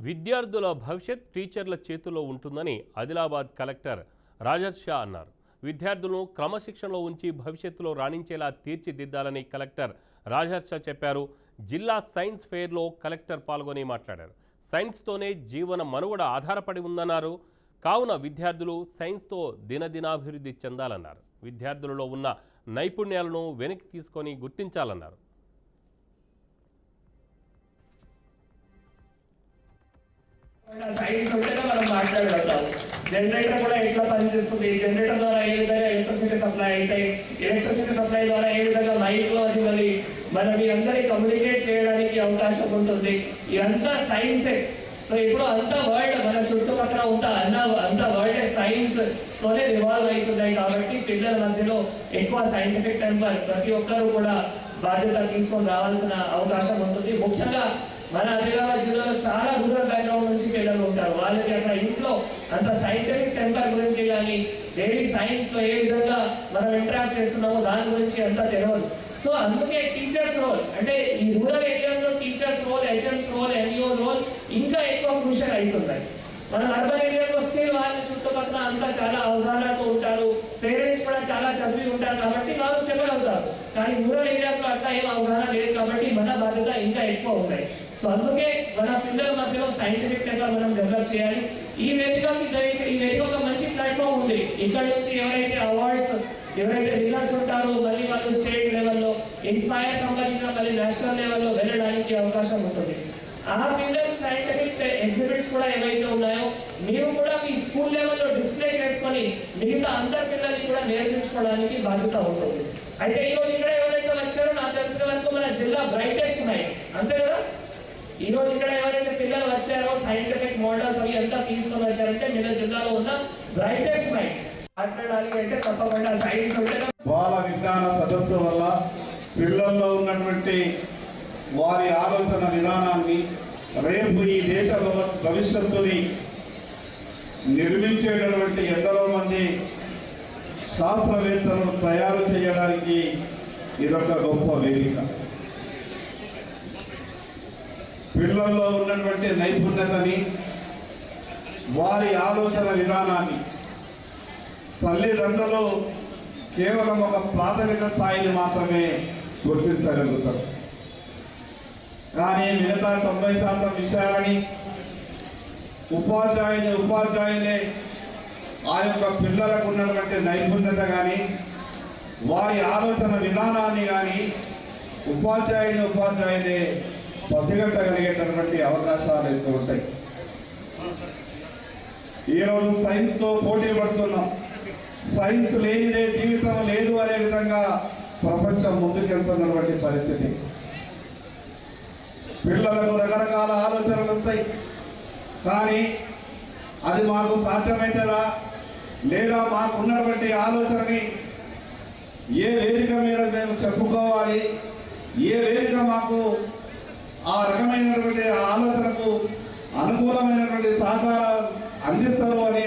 విద్యార్థుల భవిష్యత్ టీచర్ల చేతుల్లో ఉంటుందని ఆదిలాబాద్ కలెక్టర్ రాజర్షా అన్నారు. విద్యార్థులను క్రమశిక్షణలో ఉంచి భవిష్యత్తులో రాణించేలా తీర్చిదిద్దాలని కలెక్టర్ రాజర్షా చెప్పారు. జిల్లా సైన్స్ ఫెయిర్లో కలెక్టర్ పాల్గొని మాట్లాడారు. సైన్స్తోనే జీవన మనుగడ ఆధారపడి ఉందన్నారు. కావున విద్యార్థులు సైన్స్తో దినదినాభివృద్ధి చెందాలన్నారు. విద్యార్థులలో ఉన్న నైపుణ్యాలను వెనక్కి తీసుకొని గుర్తించాలన్నారు. సైన్స్ ఉంటేనే మనం మాట్లాడగలుగుతాం. జనరేటర్ కూడా ఎట్లా పనిచేస్తుంది, జనరేటర్ ద్వారా ఏ విధంగా ఎలక్ట్రిసిటీ సప్లై అవుతాయి, ఎలక్ట్రిసిటీ సప్లై ద్వారా ఏ విధంగా మైక్లో అది మనం మీ అందరికీ కమ్యూనికేట్ చేయడానికి అవకాశం ఉంటుంది. ఇదంతా సైన్సే. సో ఇప్పుడు అంతా వరల్డ్ మన చుట్టుపక్కల అంతా వరల్డ్ సైన్స్ తోనే రివాల్వ్ అవుతున్నాయి. కాబట్టి పిల్లల మధ్యలో ఎక్కువ సైంటిఫిక్ టెంపర్ ప్రతి ఒక్కరు కూడా బాధ్యత తీసుకొని రావాల్సిన అవకాశం ఉంటుంది. ముఖ్యంగా మన ఆదిలాబాద్ జిల్లాలో చాలా రూరల్ బ్యాక్గ్రౌండ్ నుంచి పిల్లలు ఉంటారు. వాళ్ళకి అక్కడ ఇంట్లో అంత సైంటిఫిక్ టెంపర్ గురించి కానీ డైలీ సైన్స్ లో ఏ విధంగా మనం ఇంటరాక్ట్ చేస్తున్నామో దాని గురించి అంతా తెలియదు. సో అందుకే టీచర్స్ రోల్, అంటే ఈ రూరల్ ఏరియాస్ లో teachers role, HMs role, NGOs role ఇంకా ఎక్కువ క్రూషియల్ అవుతున్నాయి. మన అర్బన్ ఏరియాస్ లో స్టిల్ వాళ్ళ చుట్టుపక్కల అంతా చాలా అవగాహనతో ఉంటారు, పేరెంట్స్ కూడా చాలా చదివి ఉంటారు కాబట్టి వాళ్ళు చెప్పగలుగుతారు. కానీ రూరల్ ఏరియాస్ లో అట్లా ఏం అవగాహన లేదు కాబట్టి మన బాధ్యత ఇంకా ఎక్కువ ఉన్నాయి. సో అందుకే మన పిల్లల మధ్యలో సైంటిఫిక్ టెంపర్ మనం డెవలప్ చేయాలి. ఈ వేదిక ఒక మంచి ప్లాట్ఫామ్ ఉంది. ఇక్కడ నుంచి ఎవరైతే అవార్డ్స్ ఎవరైతే విన్నర్స్ ఉంటారో మళ్ళీ వాళ్ళు స్టేట్ లెవెల్లో, ఇన్స్పైర్ సంబంధించిన మళ్ళీ నేషనల్ లెవెల్లో వెళ్ళడానికి అవకాశం ఉంటుంది. ఆ పిల్లలు సైంటిఫిక్ ఎగ్జిబిట్స్ కూడా ఏవైతే ఉన్నాయో మీరు కూడా మీ స్కూల్ లెవెల్లో డిస్ప్లే చేసుకొని మిగతా అందరి పిల్లల్ని కూడా నేర్పించుకోవడానికి బాధ్యత ఉంటుంది. అయితే ఈరోజు ఇక్కడ ఎవరైతే వచ్చారో నాకు తెలిసిన వరకు మన జిల్లా బ్రైటెస్ట్ ఉన్నాయి, అంతే కదా? ఈ రోజు ఇక్కడ ఎవరైతే పిల్లలు వచ్చారో సైంటిఫిక్ మోడల్స్ అవి ఎంత తీసుకొని వచ్చారంటే మన జిల్లాలో ఉన్న బ్రైటెస్ట్ మైండ్స్ మాట్లాడాలి అంటే తప్పకుండా సైన్స్ ఉంటే. బాల విజ్ఞాన సదస్సు వల్ల పిల్లల్లో ఉన్నటువంటి వారి ఆలోచన విధానాన్ని, రేపు ఈ దేశ భవిష్యత్తుని నిర్మించేటటువంటి ఎందరో మంది శాస్త్రవేత్తలను తయారు చేయడానికి ఇదొక గొప్ప వేదిక. పిల్లల్లో ఉన్నటువంటి నైపుణ్యతని, వారి ఆలోచన విధానాన్ని తల్లిదండ్రులు కేవలం ఒక ప్రాథమిక స్థాయిని మాత్రమే గుర్తించగలుగుతారు. కానీ మిగతా 90% విషయాలని ఉపాధ్యాయులే ఆ యొక్క పిల్లలకు ఉన్నటువంటి నైపుణ్యత కానీ వారి ఆలోచన విధానాన్ని కానీ ఉపాధ్యాయులే పసిగట్టగలిగేటటువంటి అవకాశాలు ఎక్కువ ఉంటాయి. ఈరోజు సైన్స్తో పోటీ పడుతున్నాం. సైన్స్ లేనిదే జీవితం లేదు అనే విధంగా ప్రపంచం ముందుకెళ్తున్నటువంటి పరిస్థితి. పిల్లలకు రకరకాల ఆలోచనలు వస్తాయి, కానీ అది మాకు సాధ్యమవుతుందా లేదా మాకు ఉన్నటువంటి ఆలోచనని ఏ వేదిక మీద మేము చెప్పుకోవాలి, ఏ వేదిక మాకు ఆ రకమైనటువంటి ఆలోచనకు అనుకూలమైనటువంటి సహకారం అందిస్తారు అనే